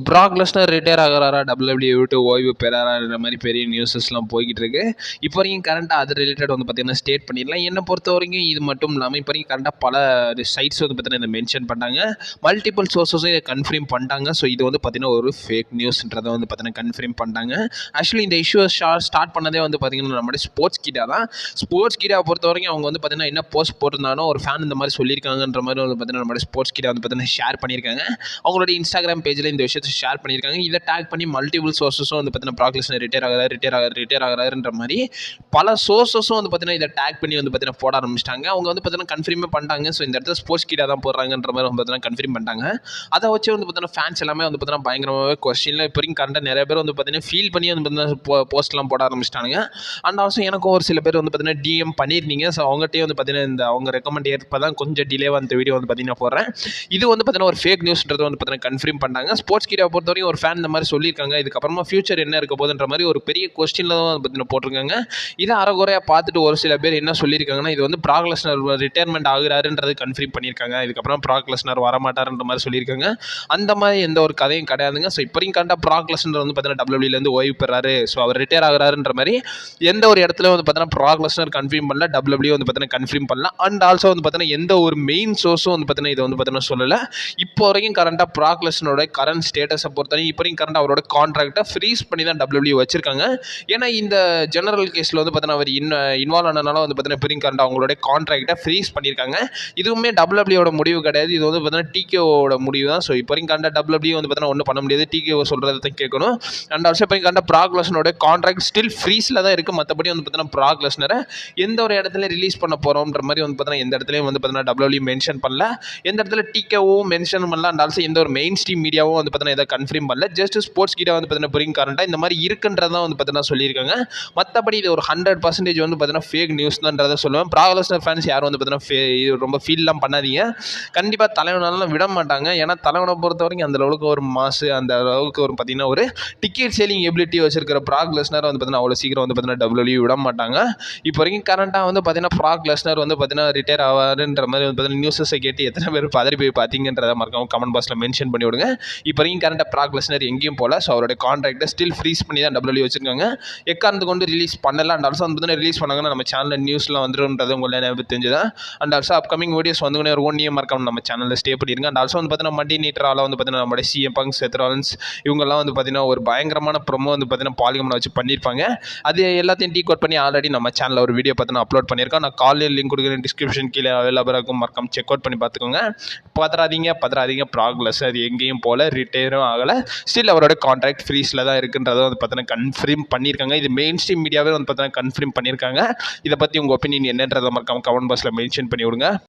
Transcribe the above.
பிராக் Lesnar retire ஆகிறாரா, WWE விட்டு ஓய்வு பெறாரான்ற மாதிரி பெரிய நியூஸஸ்லாம் போய்கிட்டு இருக்கு. இப்போ வரைக்கும் கரண்ட்டாக அது ரிலேட்டட் வந்து பார்த்தீங்கன்னா ஸ்டேட் பண்ணிடலாம். என்னை பொறுத்த வரைக்கும் இது மட்டும் இல்லாமல் இப்போ வரைக்கும் கரண்ட்டாக பல சைட்ஸ் வந்து பார்த்தீங்கன்னா இதை மென்ஷன் பண்ணாங்க. மல்டிபிள் சோர்ஸஸும் இதை கன்ஃபார்ம் பண்ணிட்டாங்க. ஸோ இது வந்து பார்த்தீங்கன்னா ஒரு ஃபேக் நியூஸ்ன்றதை வந்து பார்த்தீங்கன்னா கன்ஃபார்ம் பண்ணிட்டாங்க. ஆக்சுவலி இந்த இஷ்யூ ஸ்டார்ட் பண்ணதே வந்து பார்த்தீங்கன்னா நம்மளுடைய ஸ்போர்ட்ஸ் கிட்டா தான். ஸ்போர்ட்ஸ் கிட்டாவை பொறுத்த வரைக்கும் அவங்க வந்து பார்த்தீங்கன்னா என்ன போஸ்ட் போட்டிருந்தாலும் ஒரு ஃபேன் இந்த மாதிரி சொல்லியிருக்காங்கன்ற மாதிரி வந்து பார்த்தீங்கன்னா நம்மளுடைய ஸ்போர்ட்ஸ் கிட்டா வந்து பார்த்தீங்கன்னா ஷேர் பண்ணியிருக்காங்க. அவங்களுடைய இன்ஸ்டாகிராம் பேஜில் இந்த விஷயத்தை ஷேர் பண்ணியிருக்காங்க. இதை டேக் பண்ணி மல்டிபிள் சோர்ஸஸும் வந்து பார்த்தீங்கன்னா பிராக் லெஸ்னர் ரிட்டையர் ஆகிறாருன்ற மாதிரி பல சோர்ஸஸும் வந்து பார்த்தீங்கன்னா இதை டேக் பண்ணி வந்து பார்த்தீங்கன்னா போட ஆரம்பிச்சிட்டாங்க. அவங்க வந்து பார்த்தீங்கன்னா கன்ஃபார்மே பண்ணிட்டாங்க. ஸோ இந்த இடத்துல ஸ்போர்ட்ஸ் கிட்டா தான் போடுறாங்கன்ற மாதிரி வந்து பார்த்தீங்கன்னா கன்ஃபார்ம் பண்ணிட்டாங்க. அதை வச்சு வந்து பார்த்தீங்கன்னா ஃபேன்ஸ் எல்லாமே வந்து பார்த்தீங்கன்னா பயங்கரமாகவே கொஸ்டினில் இப்போ வரைக்கும் கரண்ட்டாக நிறைய பேர் வந்து பார்த்தீங்கன்னா ஃபீல் பண்ணி வந்து பார்த்தீங்கன்னா போஸ்ட்லாம் போட ஆரம்பிச்சிட்டாங்க. அண்ட் ஆல்சோ எனக்கும் ஒரு சில பேர் வந்து பார்த்தீங்கன்னா டிஎம் பண்ணியிருந்தீங்க. ஸோ அவங்ககிட்டயே வந்து பார்த்தீங்கன்னா இந்த அவங்க ரெக்கமெண்ட் ஏற்ப தான் கொஞ்சம் டிலேவாக அந்த வீடியோ வந்து பார்த்தீங்கன்னா போடுறேன். இது வந்து பார்த்தீங்கன்னா ஒரு ஃபேக் நியூஸ்ன்றது வந்து பார்த்தீங்கன்னா கன்ஃபார்ம் பண்ணாங்க. ஸ்போர்ட்ஸ் கிட்டா பொறுத்த வரைக்கும் ஒரு ஃபேன் இந்த மாதிரி சொல்லியிருக்காங்க. இதுக்கப்புறமா ஃபியூச்சர் என்ன இருக்க போகுதுன்ற மாதிரி ஒரு பெரிய கொஸ்டினில் தான் பார்த்தீங்கன்னா போட்டிருக்காங்க. இதை அரைகுறையாக பார்த்துட்டு ஒரு சில பேர் என்ன சொல்லியிருக்காங்கன்னா, இது வந்து பிராக் லெஸ்னர் ரிட்டையர்மெண்ட் ஆகுறாருன்றது கன்ஃபார்ம் பண்ணியிருக்காங்க. இதுக்கப்புறம் பிராக் லெஸ்னர் வரமாட்டாருன்ற மாதிரி சொல்லியிருக்காங்க. அந்த மாதிரி எந்த ஒரு கதையும் கிடையாதுங்க. ஸோ இப்போ வரைக்கும் கரெக்டாக பிராக் லெஸ்னர் வந்து பார்த்தீங்கன்னா WWE ஓய்வு பெறாரு, ஸோ அவர் ரிட்டையர் ஆகுறாருன்ற மாதிரி எந்த ஒரு இடத்துல வந்து பார்த்தீங்கன்னா பிராக் லெஸ்னர் கன்ஃபார்ம் பண்ணல, WWE வந்து பார்த்தீங்கன்னா கன்ஃபார்ம் பண்ணலாம். அண்ட் ஆல்சோ வந்து பார்த்தீங்கன்னா எந்த ஒரு மெயின் சோர்ஸும் வந்து பார்த்தீங்கன்னா இதை வந்து பார்த்தீங்கன்னா சொல்லலை. இப்போ வரைக்கும் கரண்ட்டாக பிராக் லெஸ்னரோட கரண்ட் ஸ்டேட்டஸை பொறுத்தவரைக்கும் இப்போ வரைக்கும் கரண்ட் அவரோட கான்ட்ராக்டை ஃப்ரீஸ் பண்ணி தான் WWE வச்சிருக்காங்க. ஏன்னா இந்த ஜெனரல் கேஸில் வந்து பார்த்தீங்கன்னா அவர் இன்வால்வ் ஆனதுனால வந்து பார்த்தீங்கன்னா இப்போ வரைக்கும் கரண்ட் அவங்களோட கான்ட்ராக்டை ஃப்ரீஸ் பண்ணியிருக்காங்க. இதுவுமே WWEயோட முடிவு கிடையாது. இது வந்து பார்த்தீங்கன்னா TKOவோட முடிவு தான். ஸோ இப்போ வரைக்கும் கரண்ட் WWE வந்து பார்த்தீங்கன்னா ஒன்றும் பண்ண முடியாது. TKO சொல்கிறத தான் கேட்கணும். அண்ட் ஆல்சோ இப்போ கரண்ட் பிராக் லெஸ்னரோட கான்ட்ராக்ட் ஸ்டில் ஃப்ரீஸில் தான் இருக்குது. மற்றபடி வந்து பார்த்தீங்கன்னா பிராக் லெஸ்னரை எந்த ஒரு இடத்துல ரிலீஸ் பண்ண போகிறோம்ன்ற மாதிரி வந்து பார்த்தீங்கன்னா எந்த இடத்துலையும் வந்து பார்த்தீங்கன்னா WWE மென்ஷன் பண்ணல. எந்த இடத்துல TKO மென்ஷன் பண்ணல. அண்ட் ஆல்சோ எந்த ஒரு மெயின் ஸ்ட்ரீம் மீடியாவும் வந்து பார்த்தீங்கன்னா இதை கன்ஃபார்ம் பண்ணல. ஜஸ்ட் ஸ்போர்ட்ஸ் கிட்ட வந்து பார்த்தீங்கன்னா புரியும் கரண்ட்டாக இந்த மாதிரி இருக்குன்றதான் வந்து பார்த்தீங்கன்னா சொல்லியிருக்காங்க. மற்றபடி இது ஒரு 100% வந்து பார்த்தீங்கன்னா ஃபேக் நியூஸ் தான்றதை சொல்லுவேன். பிராக் லெஸ்னர் ஃபேன்ஸ் யாரும் வந்து பார்த்தீங்கன்னா ரொம்ப ஃபீல்லாம் பண்ணாதீங்க. கண்டிப்பாக தலைவனாலும் விட மாட்டாங்க. ஏன்னா தலைவனை பொறுத்த வரைக்கும் அந்த அளவுக்கு ஒரு மாசு, அந்த அளவுக்கு ஒரு பார்த்தீங்கன்னா ஒரு டிக்கெட் சேலிங் எபிலிட்டி வச்சிருக்கிற பிராக் லெஸ்னர் வந்து பார்த்தீங்கன்னா அவ்வளோ சீக்கிரம் வந்து பார்த்தீங்கன்னா WWE விட மாட்டாங்க. இப்போ வரைக்கும் கரண்ட்டாக வந்து பார்த்தீங்கன்னா பிராக் லெஸ்னர் வந்து பார்த்தீங்கன்னா ரிட்டையர் ஆவாருன்ற மாதிரி வந்து பார்த்தீங்கன்னா நியூஸஸை கேட்டு எத்தனை பேர் பதறி போய் பார்த்தீங்கன்றதை மறக்காம கமெண்ட் பாக்ஸில் மென்ஷன் பண்ணி விடுங்க. இப்போ வரைக்கும் கரண்ட்டாக பிராக் லெஸ்னர் எங்கேயும் போல. ஸோ அவருடைய கான்ட்ராக்டை ஸ்டில் ஃப்ரீஸ் பண்ணி தான் WWE வச்சிருக்காங்க. எக்காரணத்து கொண்டு ரிலீஸ் பண்ணலாம். அண்ட் ஆல்சோ வந்து ரிலீஸ் பண்ணாங்கன்னா நம்ம சேனலில் நியூஸ்லாம் வந்துருன்றது உங்களுக்கு தெரிஞ்சுதான். அண்ட் ஆல்சோ அப்கமிங் வீடியோஸ் வந்து ஒரு 1 year மறக்காம நம்ம சேனலில் ஸ்டே பண்ணிருங்க. அண்ட் ஆல்சோ வந்து பார்த்தீங்கன்னா மண்டி நீட்டரால் வந்து பார்த்தீங்கன்னா நம்மளுடைய CM Punk, Seth Rollins இவங்கெல்லாம் வந்து பார்த்தீங்கன்னா ஒரு பயங்கரமான ப்ரோமோ வந்து பார்த்தீங்கன்னா பாலிகமனை வச்சு பண்ணியிருப்பாங்க. அது எல்லாத்தையும் டீகோட் பண்ணி ஆல்ரெடி நம்ம சேனலில் ஒரு வீடியோ பார்த்தீங்கன்னா அப்லோட் பண்ணியிருக்கோம். நான் காலையில் லிங்க் கொடுக்குறேன், டிஸ்கிரிப்ஷன் கீழே அவைலபிளாக இருக்கும். மறக்காம செக் அவுட் பண்ணி பார்த்துக்கோங்க. பதறாதீங்க. பிராக் லெஸ்னர் எங்கேயும் போல, ரிட்டையரும் ஆகலை. ஸ்டில் அவரோட கான்ட்ராக்ட் ஃப்ரீஸில் தான் இருக்குன்றதை வந்து பார்த்தீங்கன்னா கன்ஃபார்ம் பண்ணியிருக்காங்க. இது மெயின் ஸ்ட்ரீம் மீடியாவே வந்து பார்த்தீங்கன்னா கன்ஃபார்ம் பண்ணியிருக்காங்க. இதை பற்றி உங்கள் ஒப்பீனியன் என்னன்றதை மறக்காம கமெண்ட் பாக்ஸில் மென்ஷன் பண்ணி விடுங்க.